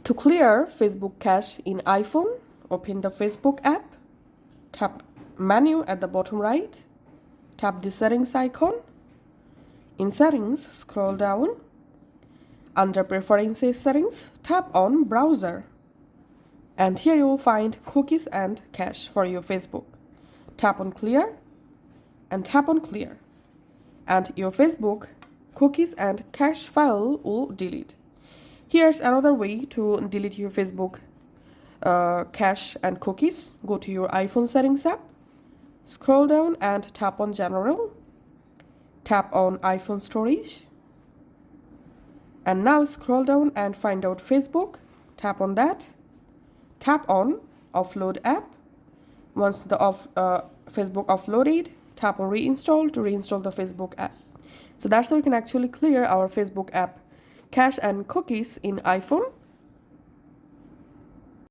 To clear Facebook cache in iPhone, open the Facebook app, tap Menu at the bottom right, tap the Settings icon. In Settings, scroll down. Under Preferences Settings, tap on Browser. And here you will find Cookies and Cache for your Facebook. Tap on Clear and tap on Clear. And your Facebook cookies and cache file will delete. Here's another way to delete your Facebook cache and cookies. Go to your iPhone settings app, scroll down and tap on General, tap on iPhone storage, and now scroll down and find out Facebook, tap on that, tap on Offload app. Once the Facebook offloaded, tap on Reinstall to reinstall the Facebook app. So that's how we can actually clear our Facebook app cache and cookies in iPhone.